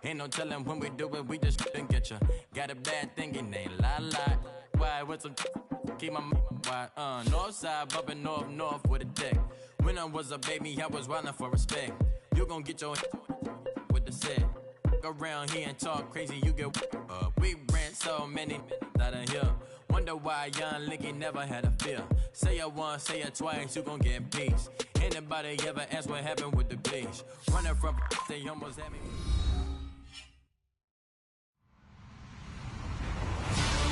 Ain't no telling when we do it, we just didn't get ya. Got a bad thing, it ain't lie. Why, with some keep my why, north side, bumping north with a dick. When I was a baby, I was running for respect. You gon' get your with the set. Around here and talk crazy, you get we ran so many out of here. Wonder why young Licky never had a fear. Say it once, say it twice, you gon' get peace. Anybody ever ask what happened with the bleach? Running from they almost had me.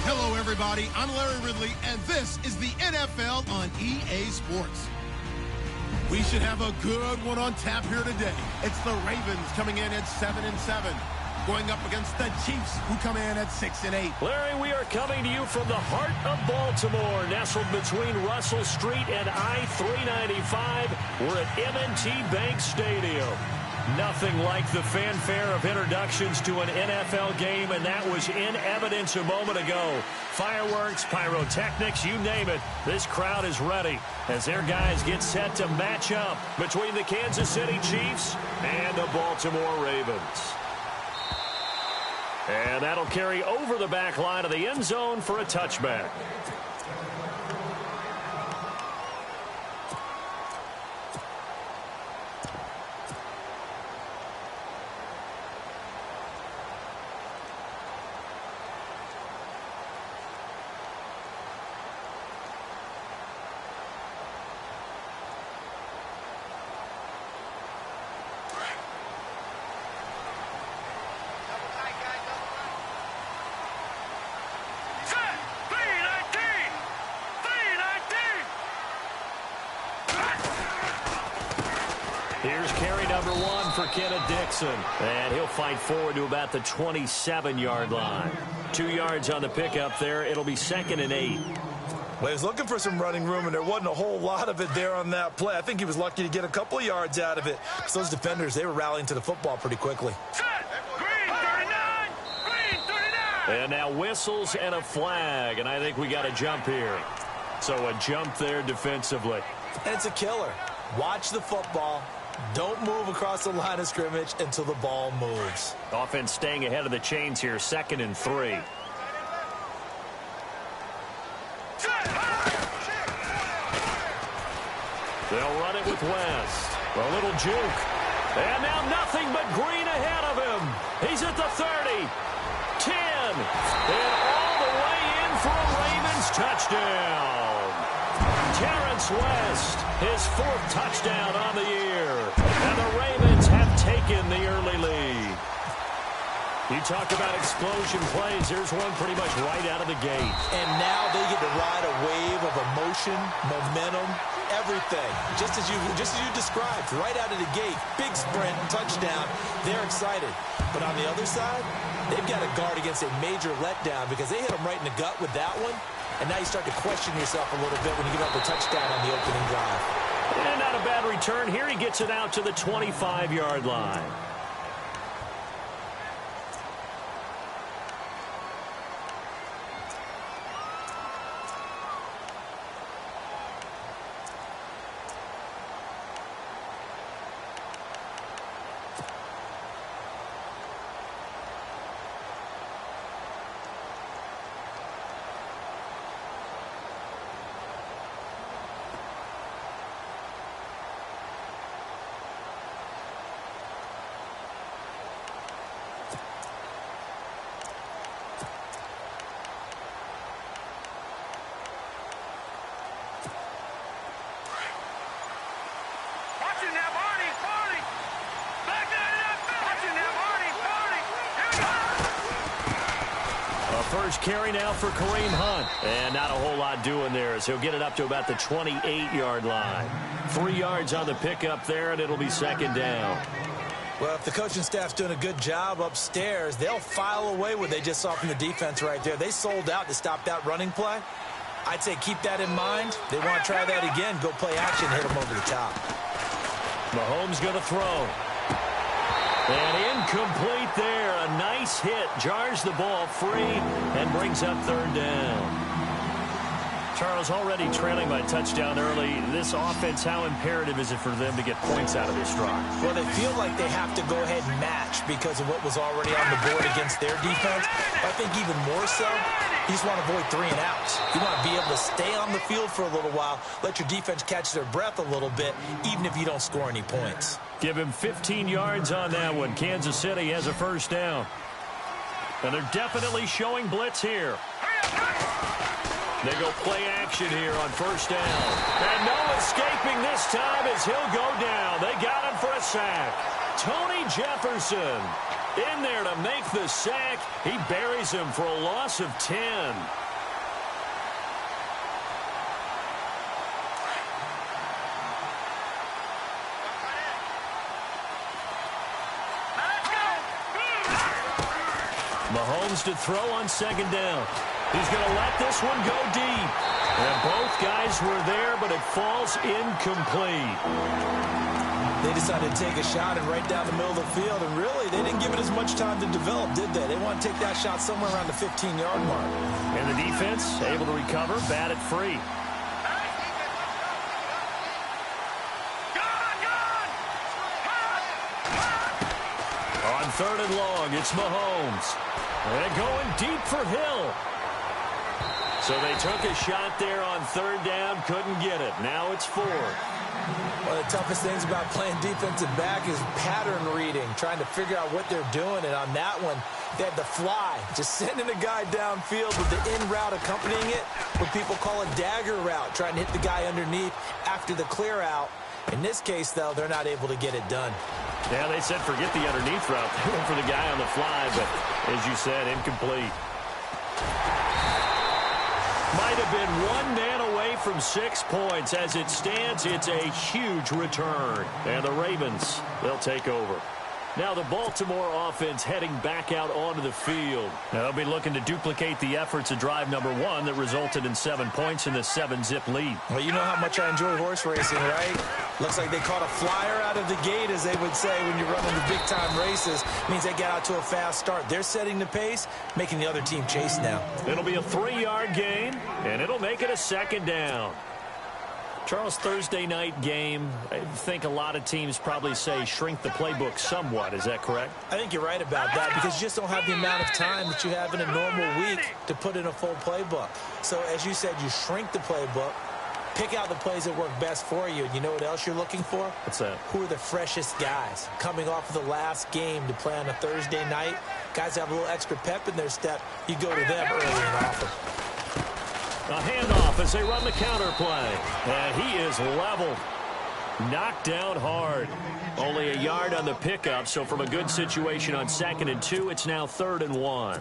Hello, everybody. I'm Larry Ridley, and this is the NFL on EA Sports. We should have a good one on tap here today. It's the Ravens coming in at 7-7, going up against the Chiefs, who come in at 6-8. Larry, we are coming to you from the heart of Baltimore, nestled between Russell Street and I-395. We're at M&T Bank Stadium. Nothing like the fanfare of introductions to an NFL game, and that was in evidence a moment ago. Fireworks, pyrotechnics, you name it. This crowd is ready as their guys get set to match up between the Kansas City Chiefs and the Baltimore Ravens. And that'll carry over the back line of the end zone for a touchback. Here's carry number 1 for Kenneth Dixon. And he'll fight forward to about the 27-yard line. 2 yards on the pickup there. It'll be 2nd and 8. Well, he was looking for some running room, and there wasn't a whole lot of it there on that play. I think he was lucky to get a couple of yards out of it. So those defenders, they were rallying to the football pretty quickly. Green 39! Green 39! And now whistles and a flag, and I think we got a jump here. So a jump there defensively. And it's a killer. Watch the football. Don't move across the line of scrimmage until the ball moves. Offense staying ahead of the chains here, 2nd and 3. They'll run it with West. A little juke. And now nothing but Green ahead of him. He's at the 30. 10. And all the way in for a Ravens touchdown. Terrence West, his 4th touchdown on the year. And the Ravens have taken the early lead. You talk about explosion plays. Here's one pretty much right out of the gate. And now they get to ride a wave of emotion, momentum, everything. Just as you described, right out of the gate. Big sprint, touchdown. They're excited. But on the other side, they've got to guard against a major letdown because they hit them right in the gut with that one. And now you start to question yourself a little bit when you give up a touchdown on the opening drive. And not a bad return. Here he gets it out to the 25-yard line. First carry now for Kareem Hunt. And not a whole lot doing there as he'll get it up to about the 28-yard line. 3 yards on the pickup there, and it'll be 2nd down. Well, if the coaching staff's doing a good job upstairs, they'll file away what they just saw from the defense right there. They sold out to stop that running play. I'd say keep that in mind. They want to try that again, go play action, hit them over the top. Mahomes going to throw. And incomplete there. A nice hit. Jars the ball free and brings up 3rd down. Charles, already trailing by touchdown early. This offense, how imperative is it for them to get points out of this drive? Well, they feel like they have to go ahead and match because of what was already on the board against their defense. But I think even more so, you just want to avoid 3 and outs. You want to be able to stay on the field for a little while, let your defense catch their breath a little bit, even if you don't score any points. Give him 15 yards on that one. Kansas City has a first down. And they're definitely showing blitz here. They go play action here on first down. And no escaping this time as he'll go down. They got him for a sack. Tony Jefferson in there to make the sack. He buries him for a loss of 10. Mahomes to throw on second down. He's going to let this one go deep. And both guys were there, but it falls incomplete. They decided to take a shot and right down the middle of the field, and really, they didn't give it as much time to develop, did they? They want to take that shot somewhere around the 15-yard mark. And the defense able to recover, bat it free. On third and long, it's Mahomes. And going deep for Hill. So they took a shot there on third down, couldn't get it. Now it's 4. One of the toughest things about playing defensive back is pattern reading, trying to figure out what they're doing. And on that one, they had the fly, just sending a guy downfield with the in route accompanying it, what people call a dagger route, trying to hit the guy underneath after the clear out. In this case, though, they're not able to get it done. Yeah, they said forget the underneath route. They went for the guy on the fly, but as you said, incomplete. Might have been one man away from 6 points. As it stands, it's a huge return. And the Ravens, they'll take over. Now the Baltimore offense heading back out onto the field. Now they'll be looking to duplicate the efforts of drive number 1 that resulted in 7 points in the 7-zip lead. Well, you know how much I enjoy horse racing, right? Looks like they caught a flyer out of the gate, as they would say when you're running the big-time races. Means they get out to a fast start. They're setting the pace, making the other team chase now. It'll be a 3-yard gain, and it'll make it a second down. Charles, Thursday night game, I think a lot of teams probably say shrink the playbook somewhat. Is that correct? I think you're right about that because you just don't have the amount of time that you have in a normal week to put in a full playbook. So, as you said, you shrink the playbook, pick out the plays that work best for you. You know what else you're looking for? What's that? Who are the freshest guys coming off of the last game to play on a Thursday night? Guys have a little extra pep in their step. You go to them early and often. A handoff as they run the counter play. And he is leveled. Knocked down hard. Only a yard on the pickup, so from a good situation on 2nd and 2, it's now 3rd and 1.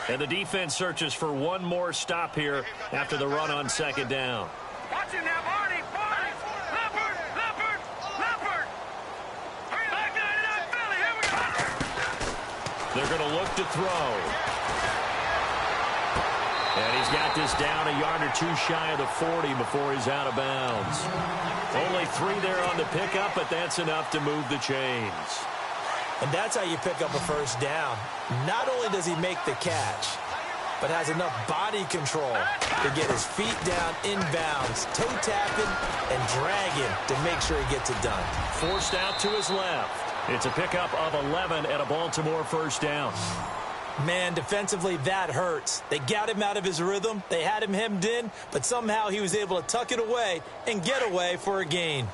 And the defense searches for one more stop here after the run on 2nd down. Watch it now, Barney. Leopard. Back 99 Philly. Here we go. They're going to look to throw. And he's got this down a yard or 2 shy of the 40 before he's out of bounds. Only 3 there on the pickup, but that's enough to move the chains. And that's how you pick up a first down. Not only does he make the catch, but has enough body control to get his feet down inbounds, toe tapping, and dragging to make sure he gets it done. Forced out to his left. It's a pickup of 11 and a Baltimore first down. Man, defensively, that hurts. They got him out of his rhythm. They had him hemmed in, but somehow he was able to tuck it away and get away for a gain.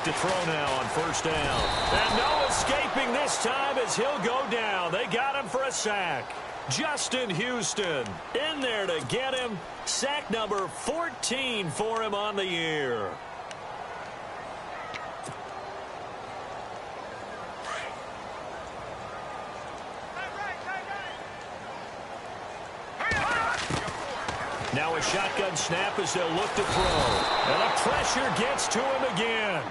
To throw now on first down. And no escaping this time as he'll go down. They got him for a sack. Justin Houston in there to get him. Sack number 14 for him on the year. Now a shotgun snap as they'll look to throw. And the pressure gets to him again.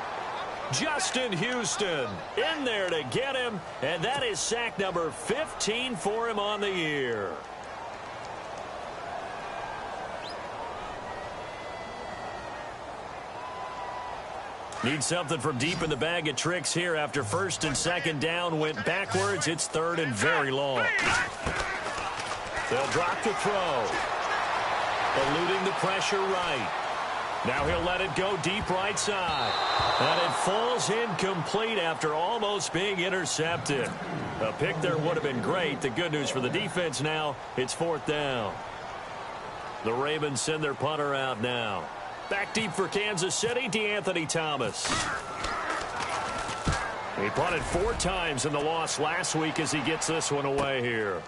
Justin Houston in there to get him, and that is sack number 15 for him on the year. Need something from deep in the bag of tricks here after first and second down went backwards. It's third and very long. They'll drop the throw. Eluding the pressure right. Now he'll let it go deep right side. And it falls incomplete after almost being intercepted. A pick there would have been great. The good news for the defense now, it's fourth down. The Ravens send their punter out now. Back deep for Kansas City, DeAnthony Thomas. He punted 4 times in the loss last week as he gets this one away here.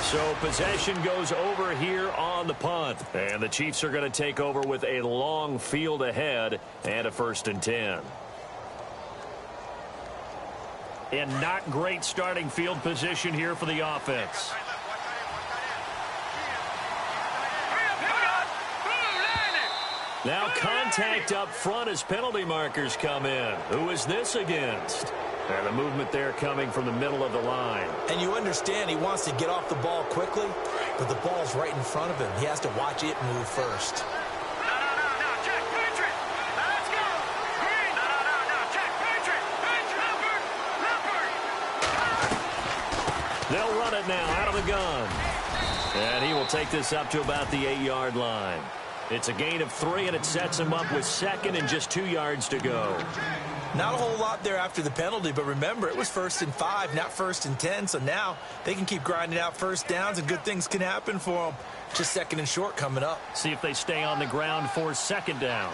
So possession goes over here on the punt. And the Chiefs are going to take over with a long field ahead and a 1st and 10. And not great starting field position here for the offense. Now contact up front as penalty markers come in. Who is this against? And the movement there coming from the middle of the line. And you understand he wants to get off the ball quickly, but the ball's right in front of him. He has to watch it move first. No, check, Patriot. Now let's go. Green. No, check, Patriot. Leopard. They'll run it now out of the gun. And he will take this up to about the 8-yard line. It's a gain of 3, and it sets him up with 2nd and just 2 yards to go. Not a whole lot there after the penalty, but remember, it was 1st and 5, not 1st and 10, so now they can keep grinding out first downs, and good things can happen for them. Just 2nd and short coming up. See if they stay on the ground for 2nd down.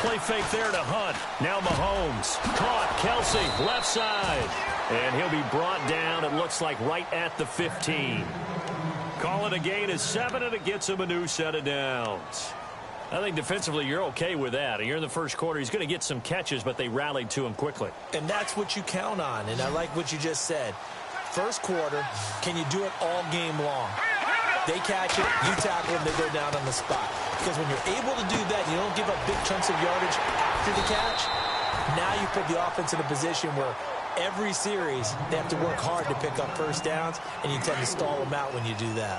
Play fake there to Hunt. Now Mahomes. Caught. Kelsey, left side. And he'll be brought down, it looks like, right at the 15. Call it a gain of 7, and it gets him a new set of downs. I think defensively you're okay with that. You're in the first quarter. He's going to get some catches, but they rallied to him quickly. And that's what you count on, and I like what you just said. First quarter, can you do it all game long? They catch it, you tackle them, they go down on the spot. Because when you're able to do that, you don't give up big chunks of yardage after the catch. Now you put the offense in a position where every series they have to work hard to pick up first downs, and you tend to stall them out when you do that.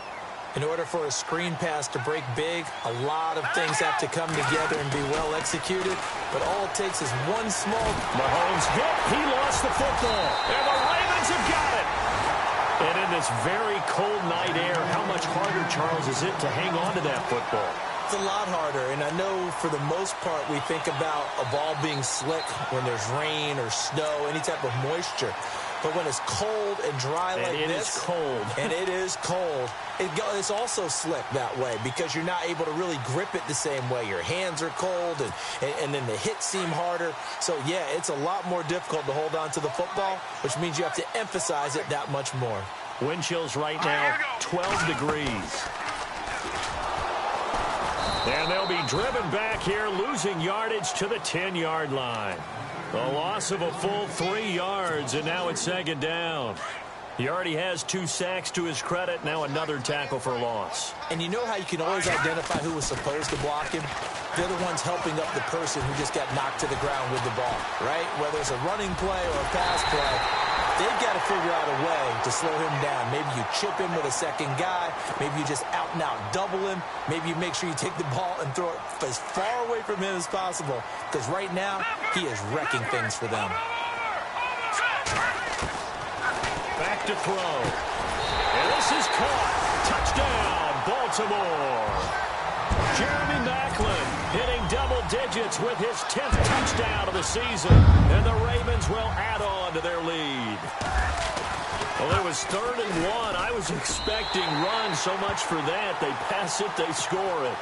In order for a screen pass to break big, a lot of things have to come together and be well executed, but all it takes is one small... Mahomes hit, he lost the football, and the Ravens have got it. And in this very cold night air, how much harder, Charles, is it to hang on to that football? It's a lot harder, and I know for the most part we think about a ball being slick when there's rain or snow, any type of moisture. But when it's cold and dry like this... And it is cold. And it is cold. It's also slick that way because you're not able to really grip it the same way. Your hands are cold, and then the hits seem harder. So, yeah, it's a lot more difficult to hold on to the football, which means you have to emphasize it that much more. Wind chills right now, 12 degrees. And they'll be driven back here, losing yardage to the 10-yard line. A loss of a full 3 yards, and now it's 2nd down. He already has 2 sacks to his credit, now another tackle for loss. And you know how you can always identify who was supposed to block him? They're the ones helping up the person who just got knocked to the ground with the ball, right? Whether it's a running play or a pass play, they've got to figure out a way to slow him down. Maybe you chip him with a second guy. Maybe you just out-and-out double him. Maybe you make sure you take the ball and throw it as far away from him as possible. Because right now, he is wrecking things for them. Back to throw. And this is caught. Touchdown, Baltimore. Jeremy Maclin hitting double digits with his 10th touchdown of the season. And the Ravens will add on to their lead. Well, it was 3rd and 1. I was expecting runs, so much for that. They pass it, they score it.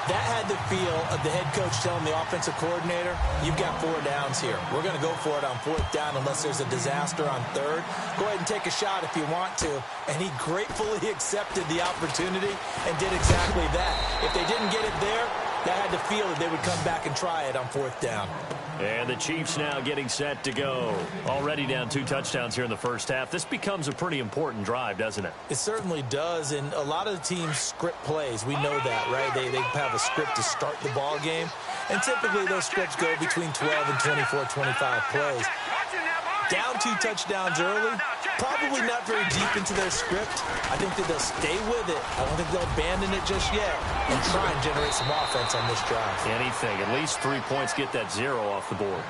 That had the feel of the head coach telling the offensive coordinator, you've got 4 downs here. We're going to go for it on 4th down unless there's a disaster on 3rd. Go ahead and take a shot if you want to. And he gratefully accepted the opportunity and did exactly that. If they didn't get it there, that had the feel that they would come back and try it on 4th down. And the Chiefs now getting set to go. Already down 2 touchdowns here in the first half. This becomes a pretty important drive, doesn't it? It certainly does, and a lot of the teams script plays. We know that, right? They have a script to start the ball game, and typically those scripts go between 12 and 24, 25 plays. Down 2 touchdowns early, probably not very deep into their script. I think that they'll stay with it. I don't think they'll abandon it just yet and try and generate some offense on this drive. Anything. At least 3 points, get that 0 off the board.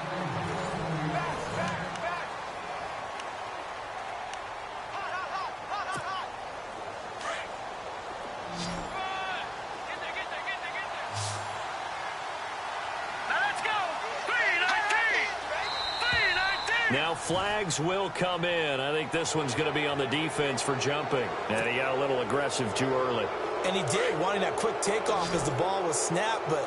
Now flags will come in. I think this one's going to be on the defense for jumping. And he got a little aggressive too early. And he did, wanting that quick takeoff as the ball was snapped. But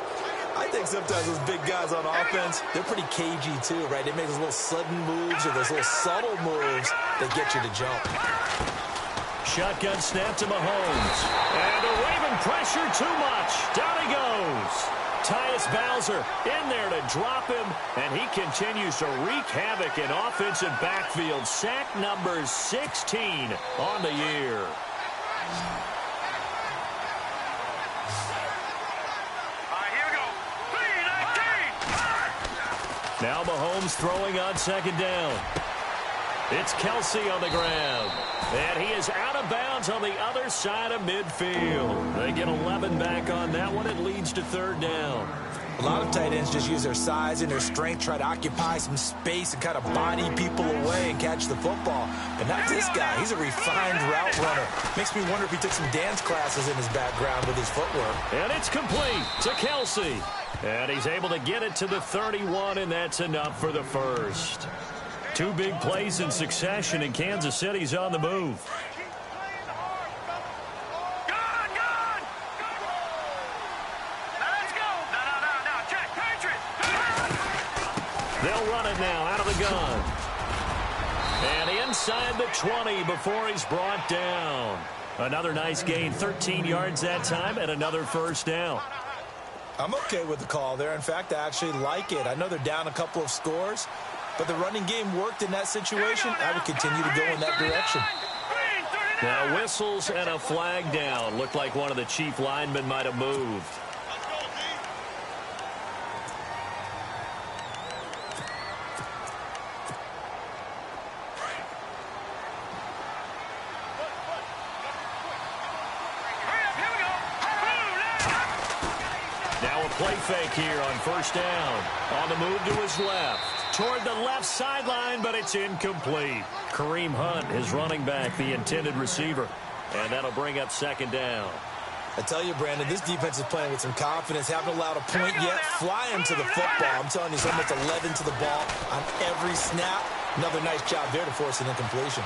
I think sometimes those big guys on offense, they're pretty cagey too, right? They make those little sudden moves or those little subtle moves that get you to jump. Shotgun snap to Mahomes. And a Raven pressure too much. Down he goes. Tyus Bowser in there to drop him, and he continues to wreak havoc in offensive backfield. Sack number 16 on the year. Here we go. 3-19. Now Mahomes throwing on second down. It's Kelsey on the ground. And he is out of bounds on the other side of midfield. They get 11 back on that one. It leads to third down. A lot of tight ends just use their size and their strength, try to occupy some space and kind of body people away and catch the football. But not this guy. He's a refined route runner. Makes me wonder if he took some dance classes in his background with his footwork. And it's complete to Kelsey. And he's able to get it to the 31, and that's enough for the first. 2 big plays in succession, and Kansas City's on the move. Gone! Now let's go! No, check, Patriot! They'll run it now out of the gun. And inside the 20 before he's brought down. Another nice gain, 13 yards that time, and another first down. I'm okay with the call there. In fact, I actually like it. I know they're down a couple of scores, but the running game worked in that situation. I would continue to go in that direction. Now whistles and a flag down. Looked like one of the chief linemen might have moved. Now a play fake here on first down. On the move to his left. Toward the left sideline, but it's incomplete. Kareem Hunt, his running back, the intended receiver. And that'll bring up second down. I tell you, Brandon, this defense is playing with some confidence. Haven't allowed a point yet. Fly him to the football. I'm telling you, it's almost 11 to the ball on every snap. Another nice job there to force an incompletion.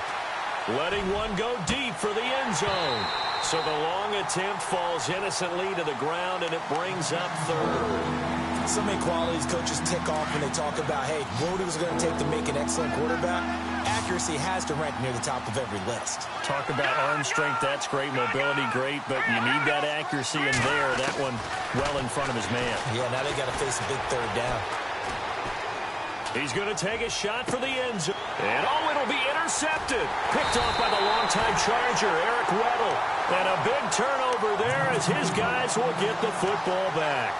Letting one go deep for the end zone. So the long attempt falls innocently to the ground, and it brings up third. So many qualities coaches tick off when they talk about, hey, what it was going to take to make an excellent quarterback. Accuracy has to rank near the top of every list. Talk about arm strength, that's great. Mobility, great. But you need that accuracy in there. That one well in front of his man. Yeah, now they got to face a big third down. He's going to take a shot for the end zone. And, it'll be intercepted. Picked off by the longtime Charger, Eric Weddle. And a big turnover there as his guys will get the football back.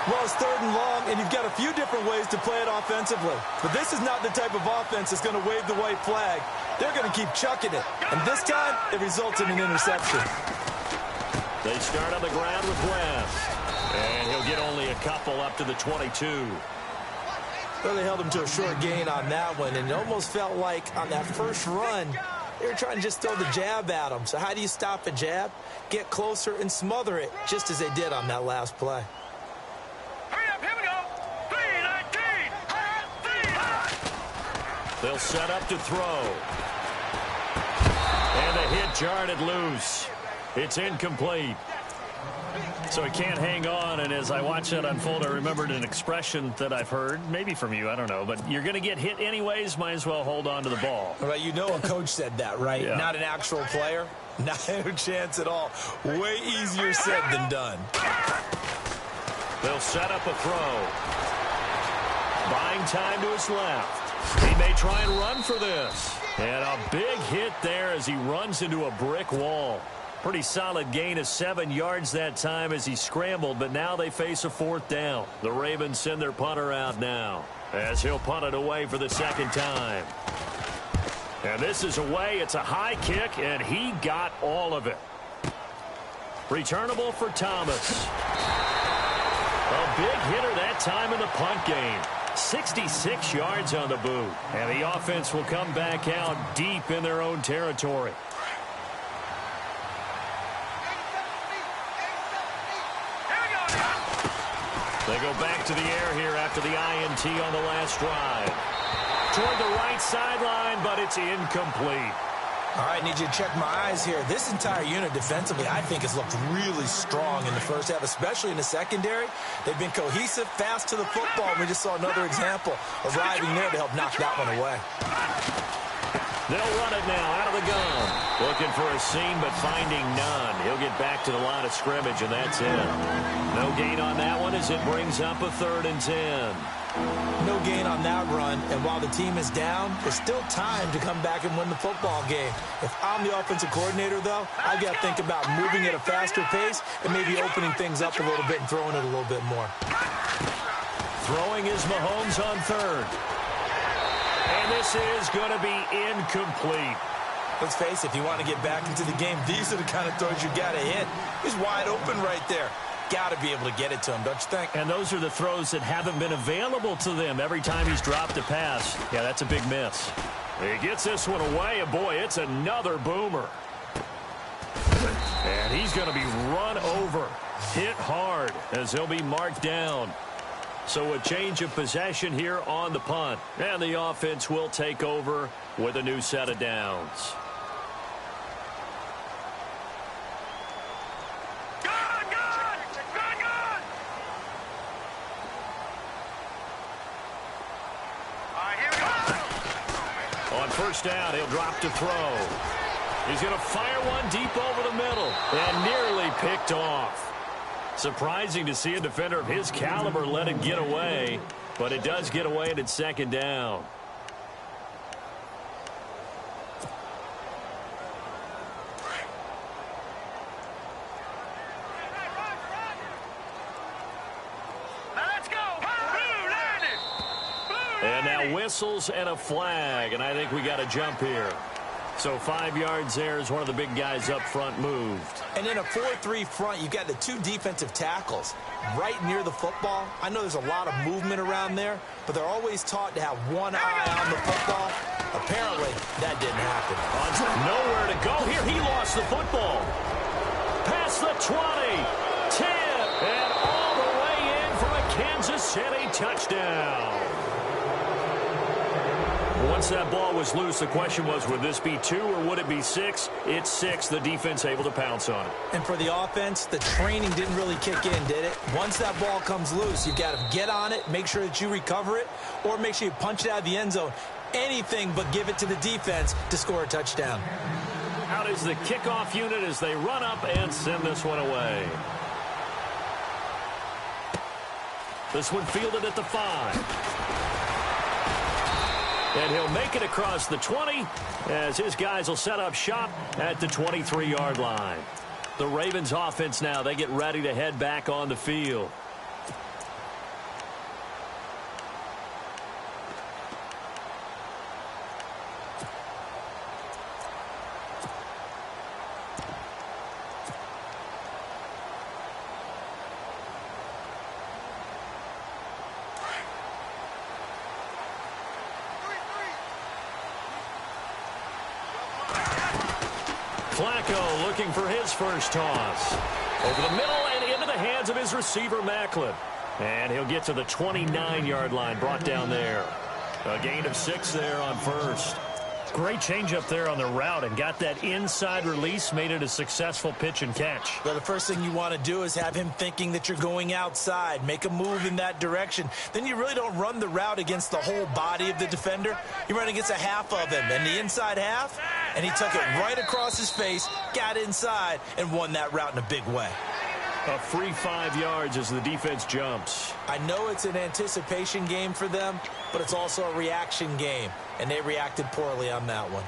Well, it's third and long, and you've got a few different ways to play it offensively. But this is not the type of offense that's going to wave the white flag. They're going to keep chucking it. And this time, it results in an interception. They start on the ground with West. And he'll get only a couple up to the 22. Well, they held him to a short gain on that one, and it almost felt like on that first run, they were trying to just throw the jab at him. So how do you stop a jab? Get closer and smother it, just as they did on that last play. Here we go. 3-19. They'll set up to throw. And the hit jarred it loose. It's incomplete. So he can't hang on, and as I watch that unfold, I remembered an expression that I've heard, maybe from you, I don't know, but you're going to get hit anyways, might as well hold on to the ball. Right, you know a coach said that, right? Yeah. Not an actual player. Not a chance at all. Way easier said than done. They'll set up a throw. Buying time to his left. He may try and run for this. And a big hit there as he runs into a brick wall. Pretty solid gain of 7 yards that time as he scrambled, but now they face a 4th down. The Ravens send their punter out now as he'll punt it away for the 2nd time. And this is away. It's a high kick, and he got all of it. Returnable for Thomas. A big hitter that time in the punt game. 66 yards on the boot. And the offense will come back out deep in their own territory. They go back to the air here after the INT on the last drive. Toward the right sideline, but it's incomplete. All right, need you to check my eyes here. This entire unit defensively, I think, has looked really strong in the first half, especially in the secondary. They've been cohesive, fast to the football. We just saw another example arriving there to help knock that one away. They'll run it now out of the gun. Looking for a seam, but finding none. He'll get back to the line of scrimmage, and that's it. No gain on that one as it brings up a 3rd and 10. No gain on that run, and while the team is down, there's still time to come back and win the football game. If I'm the offensive coordinator, though, I've got to think about moving at a faster pace and maybe opening things up a little bit and throwing it a little bit more. Throwing is Mahomes on 3rd. And this is going to be incomplete. Let's face it, if you want to get back into the game, these are the kind of throws you got to hit. He's wide open right there. Got to be able to get it to him, don't you think? And those are the throws that haven't been available to them every time he's dropped a pass. Yeah, that's a big miss. He gets this one away, and boy, it's another boomer. And he's going to be run over, hit hard, as he'll be marked down. So a change of possession here on the punt. And the offense will take over with a new set of downs. First down, he'll drop to throw. He's going to fire one deep over the middle and nearly picked off. Surprising to see a defender of his caliber let it get away, but it does get away and it's 2nd down. And now whistles and a flag, and I think we got a jump here. So 5 yards there as one of the big guys up front moved. And in a 4-3 front, you've got the 2 defensive tackles right near the football. I know there's a lot of movement around there, but they're always taught to have one eye on the football. Apparently, that didn't happen. Nowhere to go here. He lost the football. Past the 20, 10, and all the way in for a Kansas City touchdown. Once that ball was loose, the question was, would this be 2 or would it be 6? It's 6. The defense able to pounce on it. And for the offense, the training didn't really kick in, did it? Once that ball comes loose, you've got to get on it, make sure that you recover it, or make sure you punch it out of the end zone. Anything but give it to the defense to score a touchdown. Out is the kickoff unit as they run up and send this one away. This one fielded at the 5. And he'll make it across the 20 as his guys will set up shop at the 23-yard line. The Ravens offense now, they get ready to head back on the field. Flacco looking for his first toss. Over the middle and into the hands of his receiver, Macklin. And he'll get to the 29-yard line, brought down there. A gain of 6 there on first. Great change up there on the route and got that inside release, made it a successful pitch and catch. Well, the first thing you want to do is have him thinking that you're going outside, make a move in that direction. Then you really don't run the route against the whole body of the defender. You run against a half of him, and the inside half, and he took it right across his face, got inside, and won that route in a big way. A free 5 yards as the defense jumps. I know it's an anticipation game for them, but it's also a reaction game, and they reacted poorly on that one.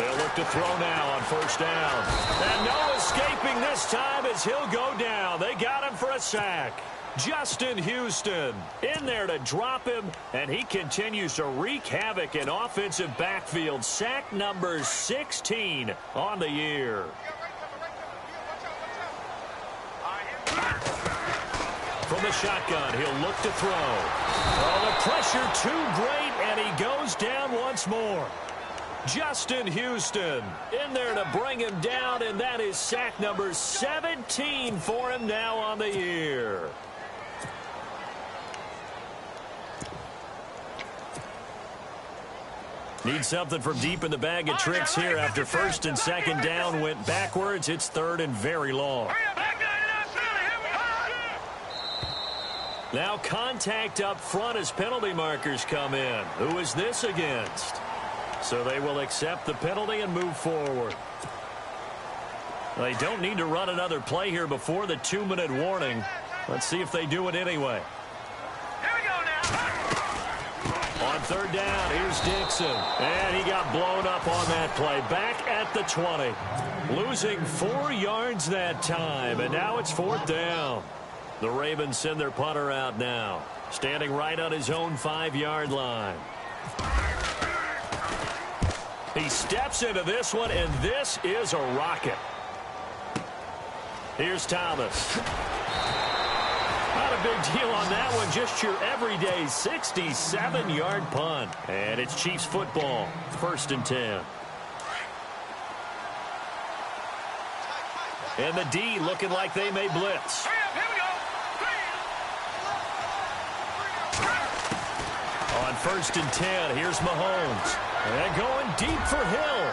They'll look to throw now on first down. And no escaping this time as he'll go down. They got him for a sack. Justin Houston in there to drop him, and he continues to wreak havoc in offensive backfield. Sack number 16 on the year. From the shotgun, he'll look to throw. Oh, the pressure too great, and he goes down once more. Justin Houston in there to bring him down, and that is sack number 17 for him now on the year. Need something from deep in the bag of tricks here after first and second down went backwards. It's third and very long. Now contact up front as penalty markers come in. Who is this against? So they will accept the penalty and move forward. They don't need to run another play here before the 2-minute warning. Let's see if they do it anyway. On third down, here's Dixon. And he got blown up on that play. Back at the 20. Losing 4 yards that time, and now it's fourth down. The Ravens send their punter out now. Standing right on his own 5-yard line. He steps into this one, and this is a rocket. Here's Thomas. Not a big deal on that one. Just your everyday 67-yard punt. And it's Chiefs football. First and 10. And the D looking like they may blitz. On first and 10, here's Mahomes. And going deep for Hill.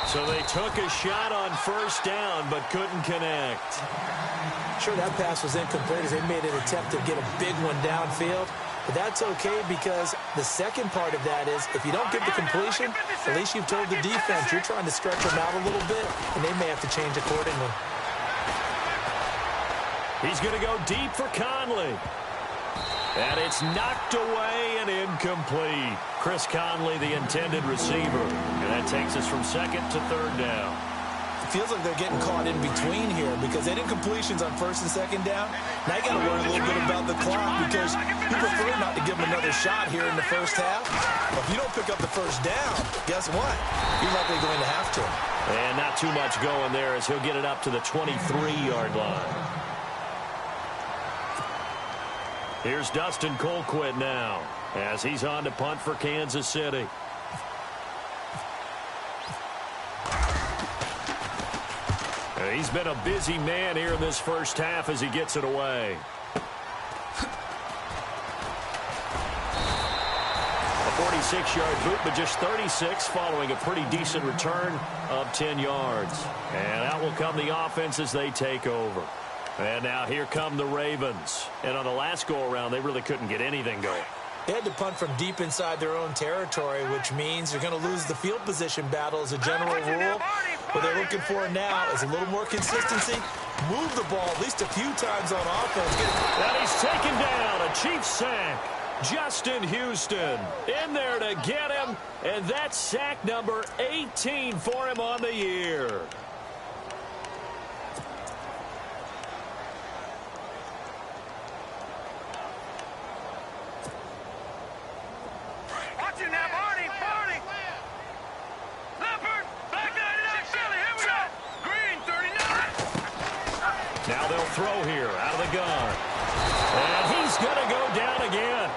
So they took a shot on first down, but couldn't connect. Sure, that pass was incomplete as they made an attempt to get a big one downfield. But that's okay because the second part of that is if you don't get the completion, at least you've told the defense you're trying to stretch them out a little bit, and they may have to change accordingly. He's going to go deep for Conley. And it's knocked away and incomplete. Chris Conley, the intended receiver. And that takes us from second to third down. It feels like they're getting caught in between here because they did completions on first and second down. Now you got to worry a little bit about the clock because you prefer not to give them another shot here in the first half. But if you don't pick up the first down, guess what? You're likely going to have to. And not too much going there as he'll get it up to the 23-yard line. Here's Dustin Colquitt now as he's on to punt for Kansas City. He's been a busy man here in this first half as he gets it away. A 46-yard boot, but just 36 following a pretty decent return of 10 yards. And out will come the offense as they take over. And now here come the Ravens. And on the last go-around, they really couldn't get anything going. They had to punt from deep inside their own territory, which means you're going to lose the field position battle as a general rule. What they're looking for now is a little more consistency. Move the ball at least a few times on offense. And he's taken down. A Chiefs sack. Justin Houston in there to get him. And that's sack number 18 for him on the year. Now they'll throw here out of the gun. And he's going to go down again.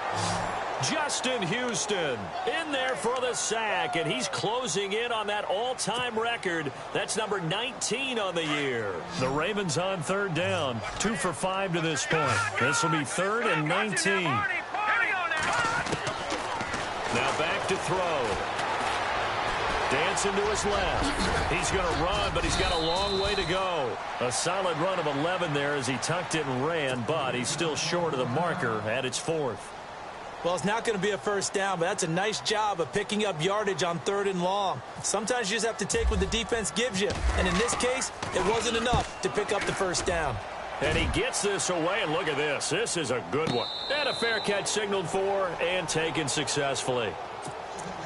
Justin Houston in there for the sack, and he's closing in on that all-time record. That's number 19 on the year. The Ravens on third down, 2 for 5 to this point. This will be third and 19. Now back to throw. Dancing to his left. He's going to run, but he's got a long way to go. A solid run of 11 there as he tucked it and ran, but he's still short of the marker at its fourth. Well, it's not going to be a first down, but that's a nice job of picking up yardage on third and long. Sometimes you just have to take what the defense gives you. And in this case, it wasn't enough to pick up the first down. And he gets this away, and look at this. This is a good one. And a fair catch signaled for and taken successfully.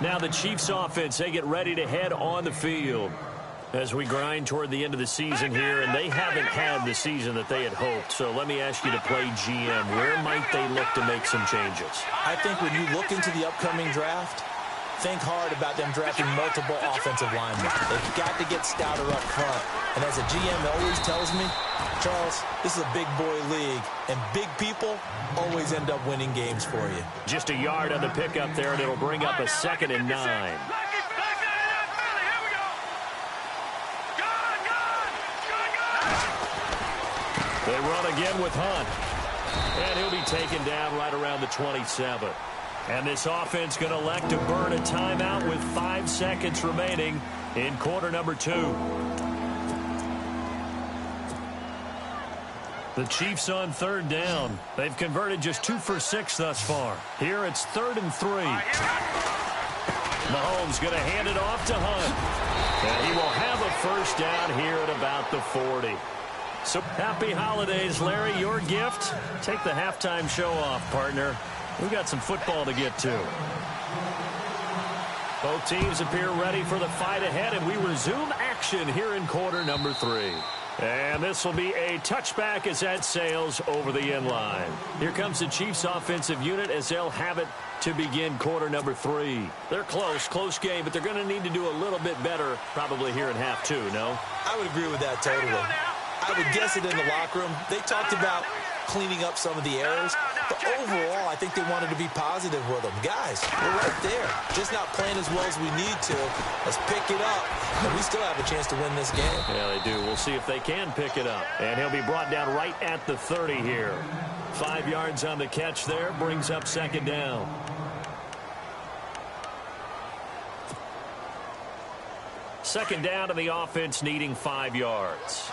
Now the Chiefs offense, they get ready to head on the field as we grind toward the end of the season here, and they haven't had the season that they had hoped. So let me ask you to play GM. Where might they look to make some changes? I think when you look into the upcoming draft, think hard about them drafting multiple offensive linemen. They've got to get stouter up front. And as a GM always tells me, Charles, this is a big boy league, and big people always end up winning games for you. Just a yard on the pickup there, and it'll bring up a 2nd and 9. They run again with Hunt. And he'll be taken down right around the 27. And this offense going to elect to burn a timeout with 5 seconds remaining in quarter number 2. The Chiefs on 3rd down. They've converted just 2 for 6 thus far. Here it's 3rd and 3. Mahomes going to hand it off to Hunt. And he will have a first down here at about the 40. So happy holidays, Larry. Your gift? Take the halftime show off, partner. We've got some football to get to. Both teams appear ready for the fight ahead, and we resume action here in quarter number 3. And this will be a touchback as that sails over the end line. Here comes the Chiefs offensive unit as they'll have it to begin quarter number 3. They're close game, but they're going to need to do a little bit better probably here in half 2, no? I would agree with that totally. I would guess it in the locker room. They talked about cleaning up some of the errors, but overall, I think they wanted to be positive with them. Guys, we're right there. Just not playing as well as we need to. Let's pick it up, and we still have a chance to win this game. Yeah, they do. We'll see if they can pick it up. And he'll be brought down right at the 30 here. 5 yards on the catch there, brings up 2nd down. Second down to the offense, needing 5 yards.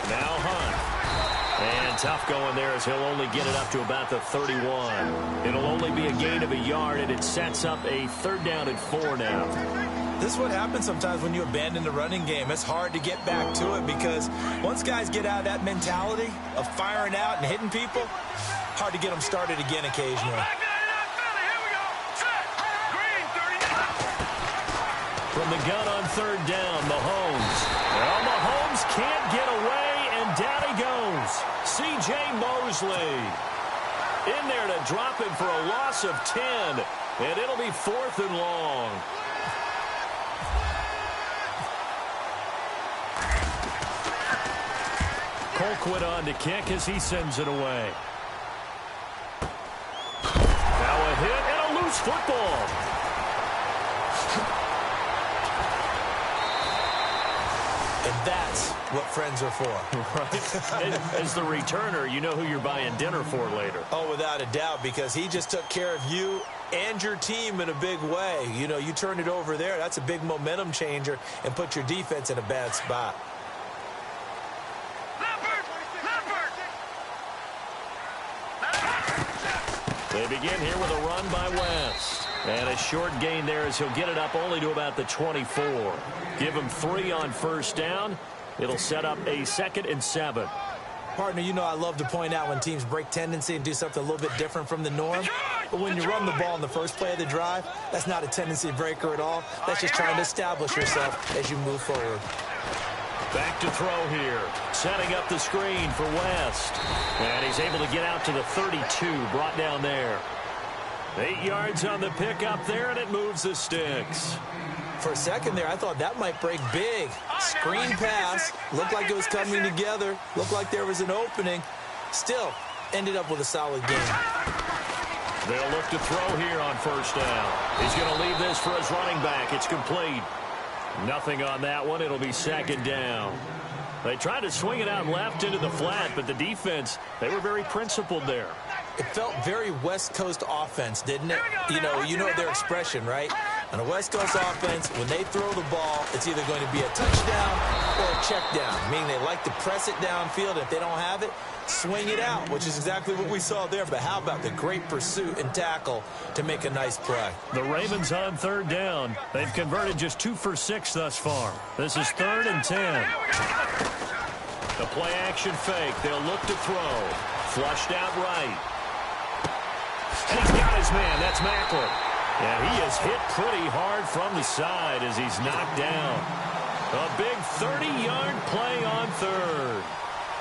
Now Hunt. And tough going there as he'll only get it up to about the 31. It'll only be a gain of a yard, and it sets up a 3rd down and 4 now. This is what happens sometimes when you abandon the running game. It's hard to get back to it because once guys get out of that mentality of firing out and hitting people, hard to get them started again occasionally. From the gun on 3rd down, Mahomes. Well, Mahomes can't get away, and down he goes. C.J. Mosley in there to drop him for a loss of 10, and it'll be 4th and long. Colquitt on to kick as he sends it away. Now a hit and a loose football. And that's what friends are for. Right. As the returner, you know who you're buying dinner for later. Oh, without a doubt, because he just took care of you and your team in a big way. You know, you turn it over there, that's a big momentum changer and put your defense in a bad spot. They begin here with a run by West. And a short gain there as he'll get it up only to about the 24. Give him 3 on 1st down. It'll set up a 2nd and 7. Partner, you know I love to point out when teams break tendency and do something a little bit different from the norm. But when you run the ball in the first play of the drive, that's not a tendency breaker at all. That's just trying to establish yourself as you move forward. Back to throw here. Setting up the screen for West. And he's able to get out to the 32, brought down there. 8 yards on the pickup there, and it moves the sticks. For a second there, I thought that might break big. Screen pass. Looked like it was coming together. Looked like there was an opening. Still, ended up with a solid game. They'll look to throw here on 1st down. He's going to leave this for his running back. It's complete. Nothing on that one. It'll be 2nd down. They tried to swing it out left into the flat, but the defense, they were very principled there. It felt very West Coast offense, didn't it? You know their expression, right? On a West Coast offense, when they throw the ball, it's either going to be a touchdown or a check down, meaning they like to press it downfield. If they don't have it, swing it out, which is exactly what we saw there. But how about the great pursuit and tackle to make a nice play? The Ravens on 3rd down. They've converted just 2 for 6 thus far. This is 3rd and 10. The play action fake. They'll look to throw. Flushed out right. man. That's Macklin. And he is hit pretty hard from the side as he's knocked down. A big 30-yard play on third.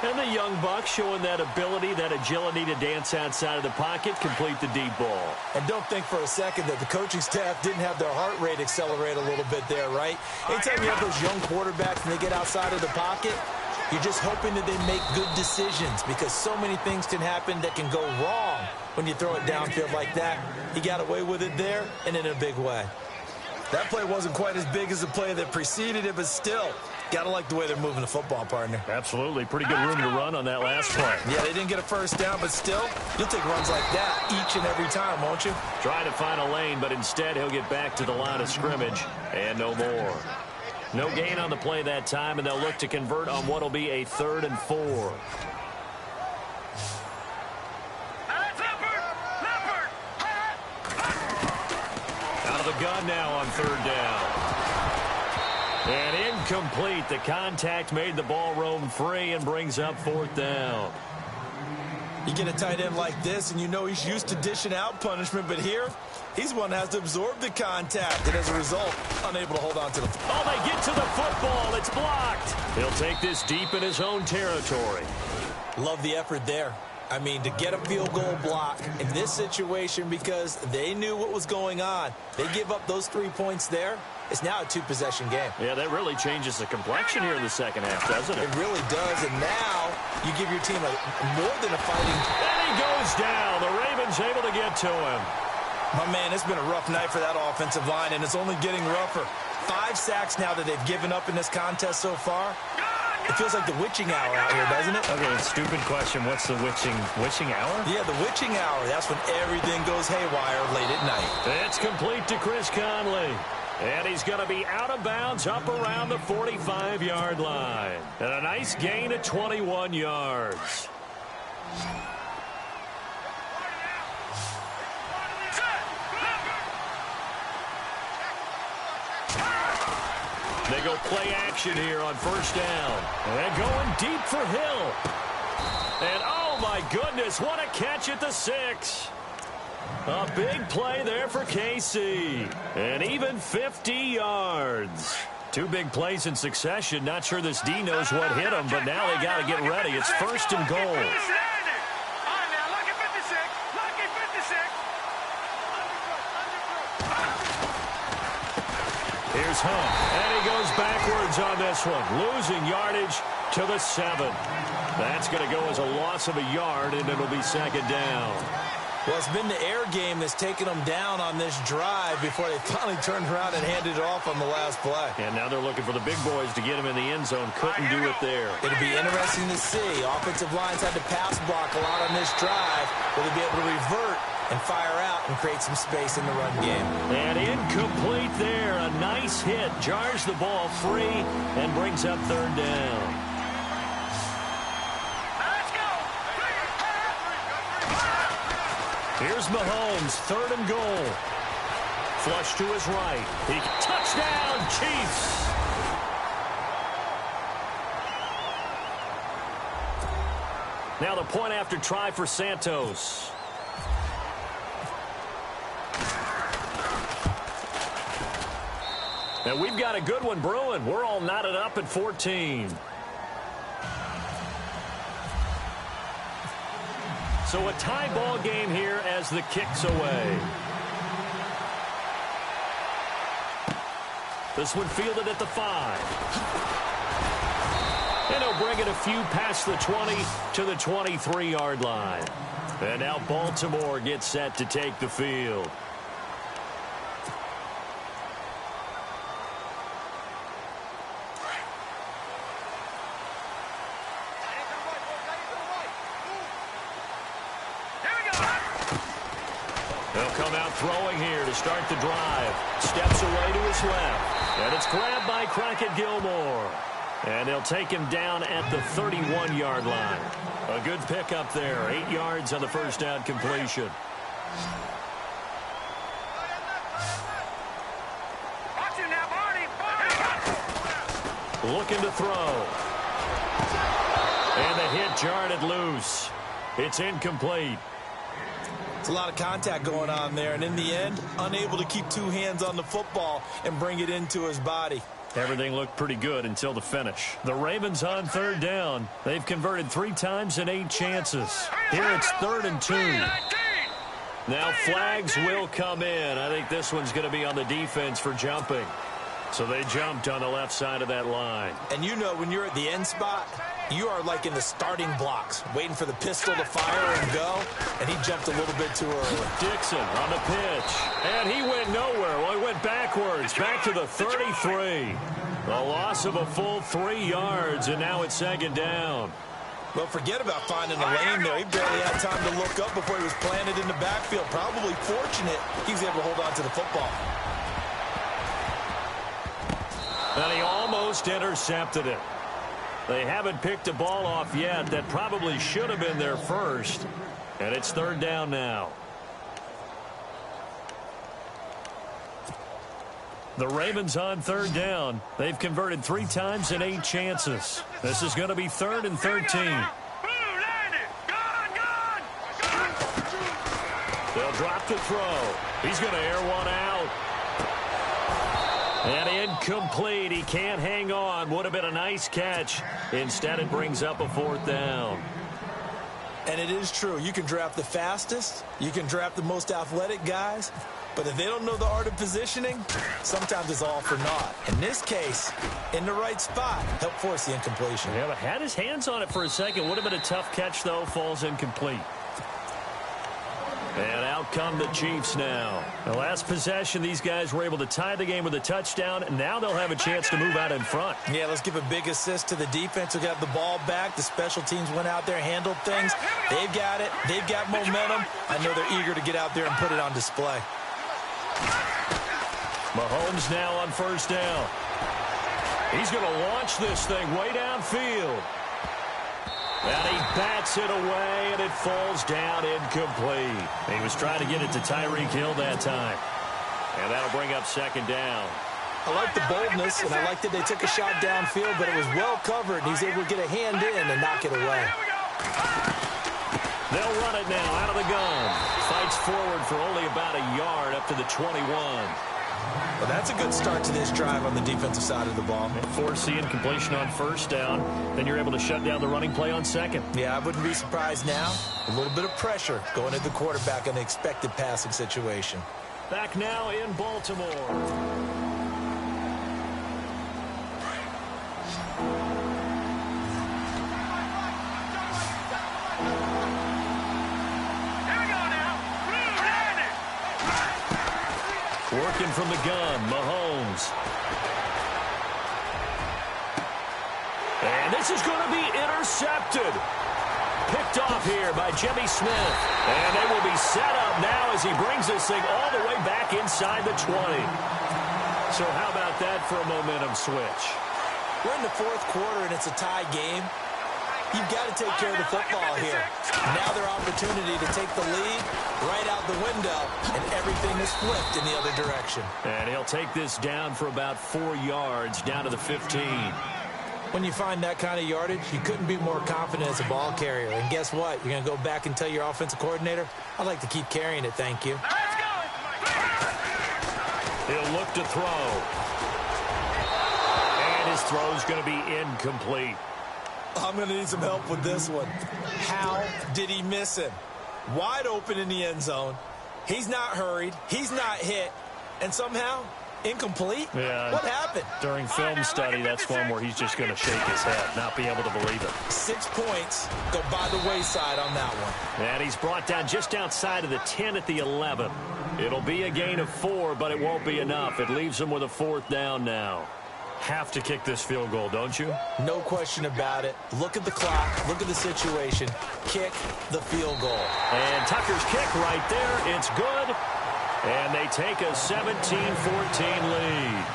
And the young buck showing that ability, that agility to dance outside of the pocket, complete the deep ball. And don't think for a second that the coaching staff didn't have their heart rate accelerate a little bit there, right? Anytime you have those young quarterbacks and they get outside of the pocket, you're just hoping that they make good decisions because so many things can happen that can go wrong when you throw it downfield like that. He got away with it there and in a big way. That play wasn't quite as big as the play that preceded it, but still, got to like the way they're moving the football, partner. Absolutely. Pretty good room to run on that last play. Yeah, they didn't get a first down, but still, you'll take runs like that each and every time, won't you? Trying to find a lane, but instead he'll get back to the line of scrimmage and no more. No gain on the play that time, and they'll look to convert on what will be a 3rd and 4. Out of the gun now on 3rd down. And incomplete. The contact made the ball roam free and brings up 4th down. You get a tight end like this, and you know he's used to dishing out punishment, but here, he's one that has to absorb the contact, and as a result, unable to hold on to the Oh, they get to the football. It's blocked. He'll take this deep in his own territory. Love the effort there. I mean, to get a field goal block in this situation because they knew what was going on. They give up those 3 points there. It's now a 2-possession game. Yeah, that really changes the complexion here in the second half, doesn't it? It really does, and now you give your team more than a fighting. And he goes down. The Ravens able to get to him. My man, it's been a rough night for that offensive line, and it's only getting rougher. 5 sacks now that they've given up in this contest so far. It feels like the witching hour out here, doesn't it? Okay, stupid question. What's the witching hour? Yeah, the witching hour. That's when everything goes haywire late at night. It's complete to Chris Conley. And he's going to be out of bounds up around the 45-yard line. And a nice gain of 21 yards. They go play action here on 1st down. And going deep for Hill. And oh my goodness, what a catch at the 6. A big play there for KC. And even 50 yards. 2 big plays in succession. Not sure this D knows what hit him, but now they got to get ready. It's 1st and goal. Here's Hunt, and he goes backwards on this one, losing yardage to the 7. That's going to go as a loss of a yard, and it'll be 2nd down. Well, it's been the air game that's taken them down on this drive before they finally turned around and handed it off on the last play. And now they're looking for the big boys to get him in the end zone. Couldn't do it there. It'll be interesting to see. Offensive lines had to pass block a lot on this drive. Will they be able to revert and fire out and create some space in the run game? And incomplete there. A nice hit. Jars the ball free and brings up 3rd down. Here's Mahomes, 3rd and goal. Flush to his right. Touchdown, Chiefs. Now the point after try for Santos. And we've got a good one brewing. We're all knotted up at 14. So a tie ball game here as the kick's away. This one fielded at the 5. And he'll bring it a few past the 20 to the 23-yard line. And now Baltimore gets set to take the field. Throwing here to start the drive. Steps away to his left. And it's grabbed by Crockett Gilmore. And they'll take him down at the 31-yard line. A good pickup there. 8 yards on the 1st down completion. Looking to throw. And the hit jarred it loose. It's incomplete. It's a lot of contact going on there, and in the end, unable to keep two hands on the football and bring it into his body. Everything looked pretty good until the finish. The Ravens on third down. They've converted 3 times in 8 chances. Here it's 3rd and 2. Now flags will come in. I think this one's going to be on the defense for jumping. So they jumped on the left side of that line. And you know when you're at the end spot, you are like in the starting blocks, waiting for the pistol to fire and go, and he jumped a little bit too early. Dixon on the pitch, and he went nowhere. Well, he went backwards, back to the 33. A loss of a full 3 yards, and now it's 2nd down. Well, forget about finding a lane there. He barely had time to look up before he was planted in the backfield. Probably fortunate he was able to hold on to the football. And he almost intercepted it. They haven't picked a ball off yet. That probably should have been their first. And it's 3rd down now. The Ravens on 3rd down. They've converted 3 times in 8 chances. This is going to be 3rd and 13. They'll drop the throw. He's going to air one out. And incomplete. He can't hang on. Would have been a nice catch. Instead, it brings up a 4th down. And it is true. You can draft the fastest. You can draft the most athletic guys. But if they don't know the art of positioning, sometimes it's all for naught. In this case, in the right spot, help force the incompletion. Yeah, but had his hands on it for a second. Would have been a tough catch, though. Falls incomplete. And out come the Chiefs now. The last possession, these guys were able to tie the game with a touchdown. And now they'll have a chance to move out in front. Yeah, let's give a big assist to the defense who got the ball back. The special teams went out there, handled things. They've got it. They've got momentum. I know they're eager to get out there and put it on display. Mahomes now on 1st down. He's going to launch this thing way downfield. And he bats it away, and it falls down incomplete. He was trying to get it to Tyreek Hill that time. And that'll bring up 2nd down. I like the boldness, and I like that they took a shot downfield, but it was well covered, and he's able to get a hand in and knock it away. They'll run it now out of the gun. Fights forward for only about a yard up to the 21. Well, that's a good start to this drive on the defensive side of the ball. Force the incompletion on 1st down. Then you're able to shut down the running play on 2nd. Yeah, I wouldn't be surprised now. A little bit of pressure going at the quarterback in the expected passing situation. Back now in Baltimore. Working from the gun, Mahomes. And this is going to be intercepted. Picked off here by Jimmy Smith. And they will be set up now as he brings this thing all the way back inside the 20. So how about that for a momentum switch? We're in the 4th quarter, and it's a tie game. You've got to take care of the football here. Now their opportunity to take the lead right out the window, and everything is flipped in the other direction. And he'll take this down for about 4 yards, down to the 15. When you find that kind of yardage, you couldn't be more confident as a ball carrier. And guess what? You're going to go back and tell your offensive coordinator, I'd like to keep carrying it, thank you. He'll look to throw. And his throw's going to be incomplete. I'm going to need some help with this one. How did he miss him? Wide open in the end zone. He's not hurried. He's not hit. And somehow, incomplete? Yeah. What happened? During film study, that's one where he's just going to shake his head, not be able to believe it. 6 points go by the wayside on that one. And he's brought down just outside of the 10 at the 11. It'll be a gain of 4, but it won't be enough. It leaves him with a 4th down now. Have to kick this field goal, don't you? No question about it. Look at the clock. Look at the situation. Kick the field goal. And Tucker's kick right there. It's good. And they take a 17-14 lead.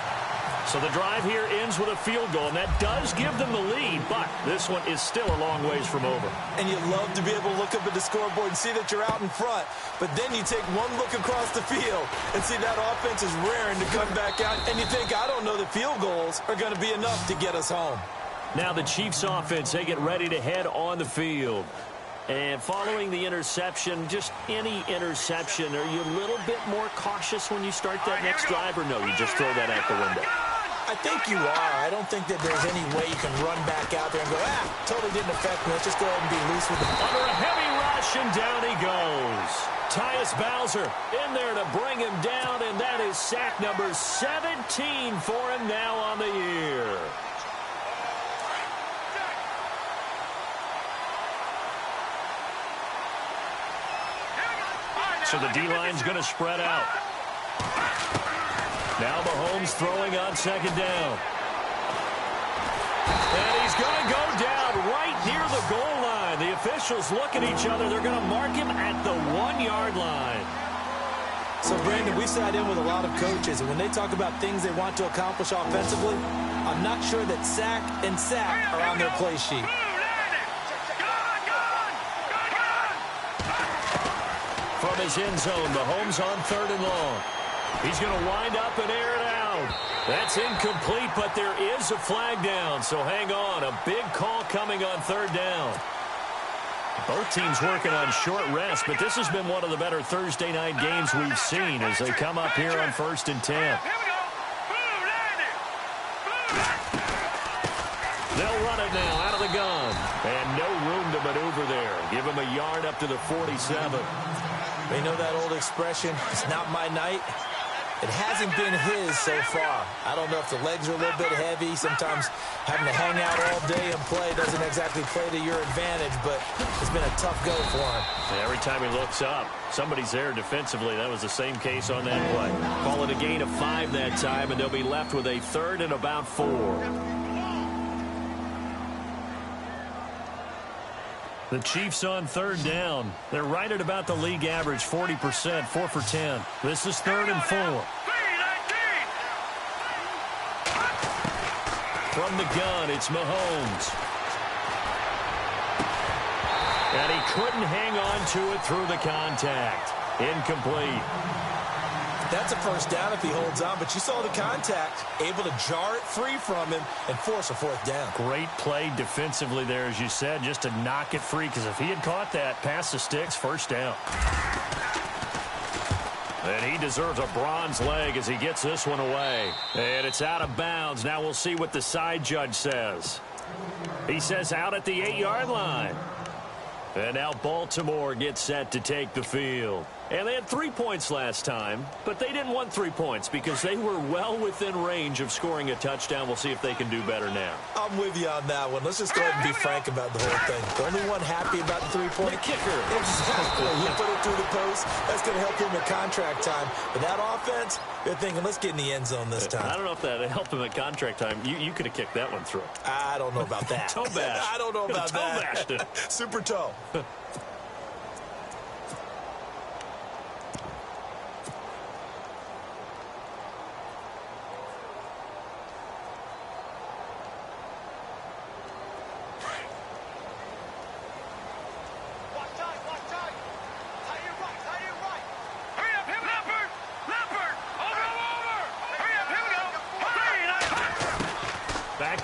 So the drive here ends with a field goal, and that does give them the lead, but this one is still a long ways from over. And you love to be able to look up at the scoreboard and see that you're out in front, but then you take one look across the field and see that offense is raring to come back out, and you think, I don't know, the field goals are going to be enough to get us home. Now the Chiefs offense, they get ready to head on the field. And following the interception, just any interception, are you a little bit more cautious when you start that next drive, or no, you just throw that out the window? I think you are. I don't think that there's any way you can run back out there and go, totally didn't affect me. Let's just go ahead and be loose with the ball. Under a heavy rush, and down he goes. Tyus Bowser in there to bring him down, and that is sack number 17 for him now on the year. So the D-line's going to spread out. Now Mahomes throwing on second down. And he's going to go down right near the goal line. The officials look at each other. They're going to mark him at the 1-yard line. So, Brandon, we sat in with a lot of coaches, and when they talk about things they want to accomplish offensively, I'm not sure that sack and sack are on their play sheet. From his end zone, Mahomes on 3rd and long. He's going to wind up and air it out. That's incomplete, but there is a flag down, so hang on. A big call coming on 3rd down. Both teams working on short rest, but this has been one of the better Thursday night games we've seen as they come up here on 1st and 10. They'll run it now out of the gun. And no room to maneuver there. Give him a yard up to the 47. They know that old expression, it's not my night. It hasn't been his so far. I don't know if the legs are a little bit heavy. Sometimes having to hang out all day and play doesn't exactly play to your advantage, but it's been a tough go for him. Yeah, every time he looks up, somebody's there defensively. That was the same case on that play. Call it a gain of 5 that time, and they'll be left with a 3rd and about 4. The Chiefs on 3rd down. They're right at about the league average, 40%, 4 for 10. This is 3rd and 4. From the gun, it's Mahomes. And he couldn't hang on to it through the contact. Incomplete. That's a first down if he holds on, but you saw the contact, able to jar it free from him and force a 4th down. Great play defensively there, as you said, just to knock it free, because if he had caught that, past the sticks, 1st down. And he deserves a bronze leg as he gets this one away. And it's out of bounds. Now we'll see what the side judge says. He says out at the 8-yard line. And now Baltimore gets set to take the field. And they had 3 points last time, but they didn't want 3 points because they were well within range of scoring a touchdown. We'll see if they can do better now. I'm with you on that one. Let's just go ahead and be frank about the whole thing. The only one happy about the 3-point the kicker. Exactly. He put it through the post. That's going to help him at contract time. But that offense, they're thinking, let's get in the end zone this time. I don't know if that helped him at contract time. You could have kicked that one through. I don't know about that. Toe bash. I don't know about toe that. Bashed it. Super toe.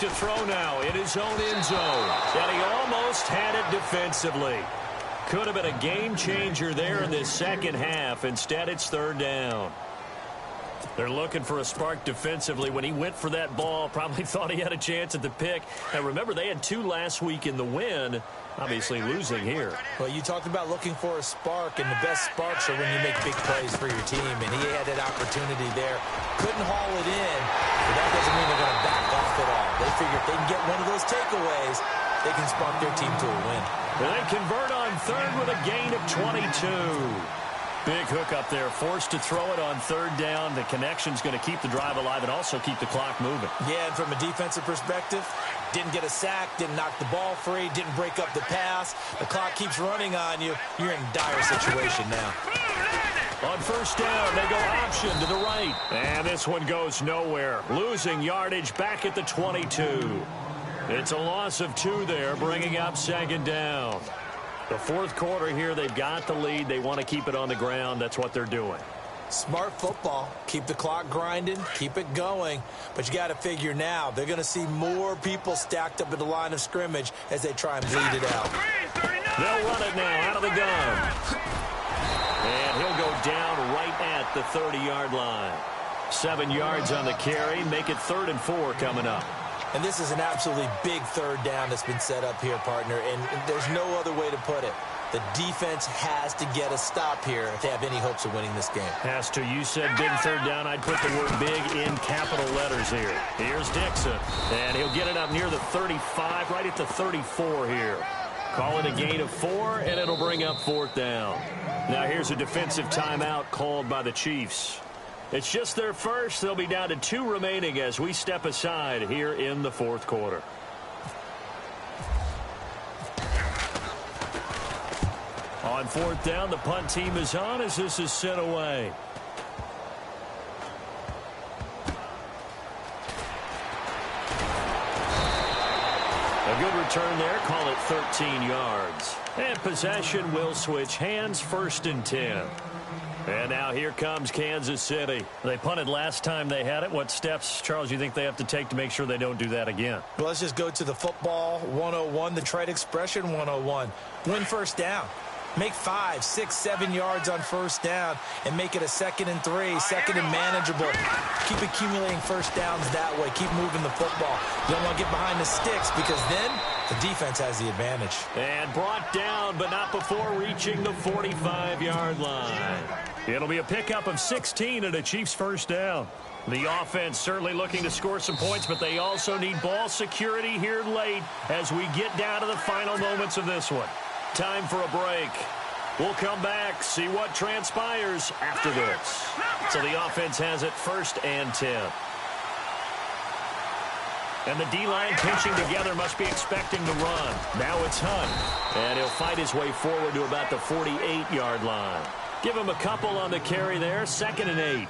To throw now in his own end zone. And he almost had it defensively. Could have been a game changer there in this second half. Instead, it's 3rd down. They're looking for a spark defensively. When he went for that ball, probably thought he had a chance at the pick. Now, remember, they had 2 last week in the win. Obviously losing here. Well, you talked about looking for a spark, and the best sparks are when you make big plays for your team, and he had that opportunity there. Couldn't haul it in, but that doesn't mean they're going to back off at all. They figure if they can get one of those takeaways, they can spark their team to a win. And they convert on 3rd with a gain of 22. Big hook up there, forced to throw it on 3rd down. The connection's going to keep the drive alive and also keep the clock moving. Yeah, and from a defensive perspective, didn't get a sack, didn't knock the ball free, didn't break up the pass. The clock keeps running on you. You're in a dire situation now. On 1st down, they go option to the right. And this one goes nowhere. Losing yardage back at the 22. It's a loss of 2 there, bringing up 2nd down. The 4th quarter here, they've got the lead. They want to keep it on the ground. That's what they're doing. Smart football. Keep the clock grinding. Keep it going. But you got to figure now, they're going to see more people stacked up at the line of scrimmage as they try and bleed it out. They'll run it now out of the gun. And he'll go down right at the 30-yard line. 7 yards on the carry. Make it 3rd and 4 coming up. And this is an absolutely big 3rd down that's been set up here, partner. And there's no other way to put it. The defense has to get a stop here if they have any hopes of winning this game. Has to. You said big 3rd down. I'd put the word big in capital letters here. Here's Dixon. And he'll get it up near the 35, right at the 34 here. Call it a gain of 4, and it'll bring up 4th down. Now here's a defensive timeout called by the Chiefs. It's just their first. They'll be down to 2 remaining as we step aside here in the 4th quarter. On 4th down, the punt team is on as this is sent away. A good return there. Call it 13 yards. And possession will switch hands. 1st and 10. And now here comes Kansas City. They punted last time they had it. What steps, Charles, you think they have to take to make sure they don't do that again? Well, let's just go to the football 101, the trade expression 101. Win 1st down. Make 5, 6, 7 yards on 1st down and make it a 2nd and 3, 2nd and manageable. Keep accumulating 1st downs that way. Keep moving the football. You don't want to get behind the sticks because then the defense has the advantage. And brought down, but not before reaching the 45-yard line. It'll be a pickup of 16 and a Chiefs 1st down. The offense certainly looking to score some points, but they also need ball security here late as we get down to the final moments of this one. Time for a break. We'll come back, see what transpires after this. So the offense has it 1st and 10. And the D-line pinching together, must be expecting to run. Now it's Hunt. And he'll fight his way forward to about the 48-yard line. Give him a couple on the carry there. 2nd and 8.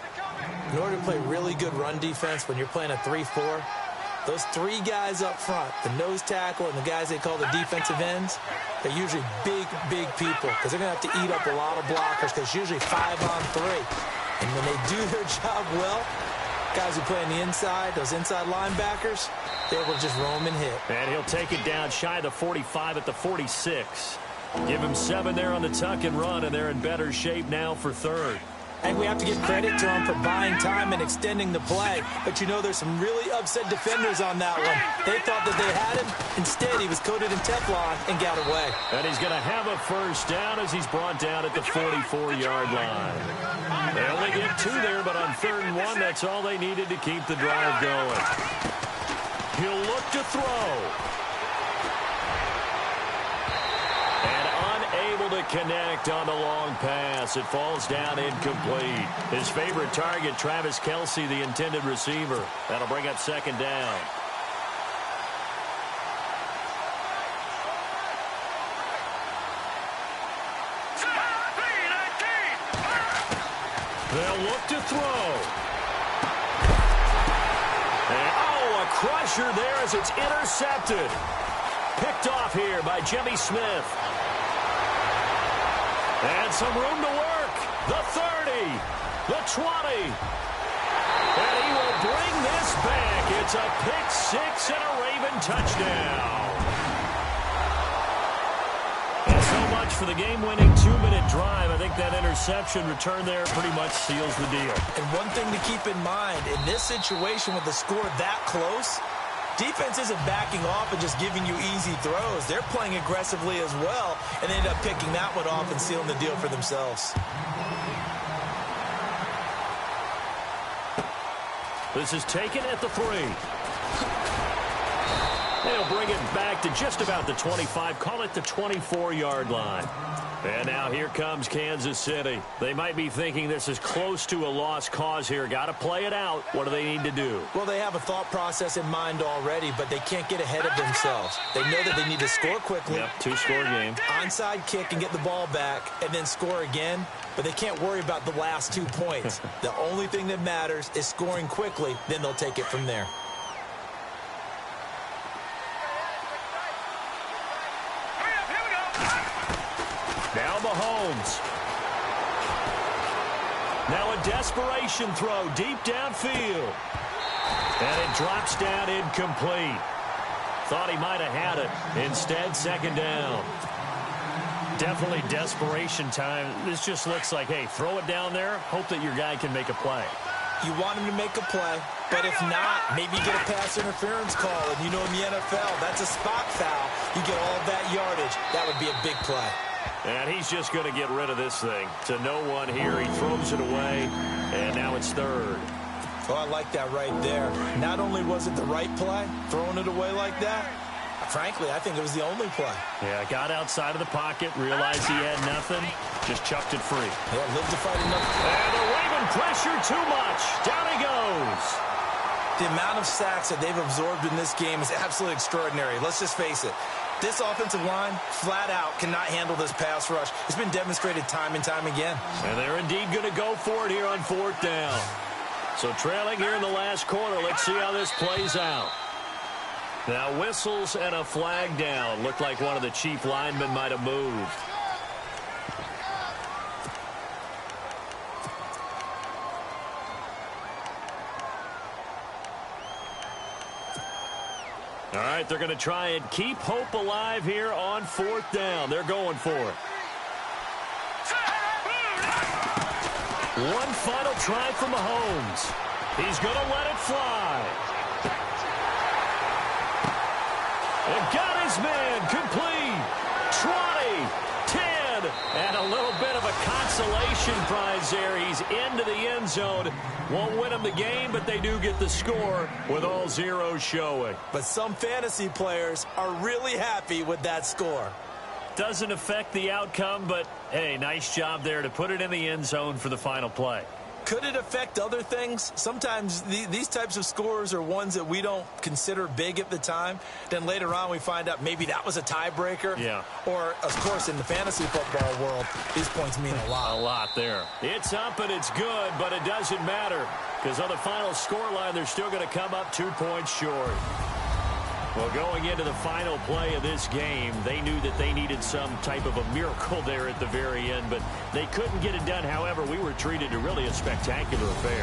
In order to play really good run defense when you're playing a 3-4, those 3 guys up front, the nose tackle and the guys they call the defensive ends, they're usually big, big people because they're going to have to eat up a lot of blockers because usually 5 on 3. And when they do their job well, guys who play on the inside, those inside linebackers, they're able to just roam and hit. And he'll take it down shy of the 45 at the 46. Give him 7 there on the tuck and run, and they're in better shape now for 3rd. I think we have to give credit to him for buying time and extending the play. But, you know, there's some really upset defenders on that one. They thought that they had him. Instead, he was coated in Teflon and got away. And he's going to have a 1st down as he's brought down at the 44-yard line. They only get 2 there, but on 3rd and 1, that's all they needed to keep the drive going. He'll look to throw. To connect on the long pass. It falls down incomplete. His favorite target, Travis Kelce, the intended receiver. That'll bring up 2nd down. They'll look to throw. And, a crusher there as it's intercepted. Picked off here by Jimmy Smith. And some room to work. The 30, the 20. And he will bring this back. It's a pick 6 and a Raven touchdown. And so much for the game-winning 2-minute drive. I think that interception return there pretty much seals the deal. And one thing to keep in mind, in this situation with the score that close, defense isn't backing off and just giving you easy throws. They're playing aggressively as well and end up picking that one off and sealing the deal for themselves. This is taken at the 3. They'll bring it back to just about the 25. Call it the 24-yard line. And now here comes Kansas City. They might be thinking this is close to a lost cause here. Got to play it out. What do they need to do? Well, they have a thought process in mind already, but they can't get ahead of themselves. They know that they need to score quickly. Yep, 2-score game. Onside kick and get the ball back and then score again. But they can't worry about the last 2 points. The only thing that matters is scoring quickly. Then they'll take it from there. Now Mahomes. Now a desperation throw deep downfield. And it drops down incomplete. Thought he might have had it. Instead, 2nd down. Definitely desperation time. This just looks like, hey, throw it down there, hope that your guy can make a play. You want him to make a play, but if not, maybe you get a pass interference call. And you know in the NFL, that's a spot foul. You get all of that yardage. That would be a big play. And he's just going to get rid of this thing. To no one here, he throws it away, and now it's third. Oh, I like that right there. Not only was it the right play, throwing it away like that, frankly, I think it was the only play. Yeah, got outside of the pocket, realized he had nothing, just chucked it free. Yeah, lived to fight enough. And the Raven pressure too much. Down he goes. The amount of sacks that they've absorbed in this game is absolutely extraordinary. Let's just face it. This offensive line, flat out, cannot handle this pass rush. It's been demonstrated time and time again. And they're indeed going to go for it here on fourth down. So trailing here in the last quarter. Let's see how this plays out. Now whistles and a flag down. Looked like one of the chief linemen might have moved. All right, they're going to try and keep hope alive here on fourth down. They're going for it. One final try for Mahomes. He's going to let it fly. And got his man complete. 20, 10, and a little bit of a consolation prize there. He's into the end zone. Won't win them the game, but they do get the score with all zeros showing. But some fantasy players are really happy with that score. Doesn't affect the outcome, but, hey, nice job there to put it in the end zone for the final play. Could it affect other things? Sometimes these types of scores are ones that we don't consider big at the time. Then later on we find out maybe that was a tiebreaker. Yeah. Or, of course, in the fantasy football world, these points mean a lot. A lot there. It's up and it's good, but it doesn't matter because on the final scoreline, they're still going to come up 2 points short. Well, going into the final play of this game, they knew that they needed some type of a miracle there at the very end, but they couldn't get it done. However, we were treated to really a spectacular affair.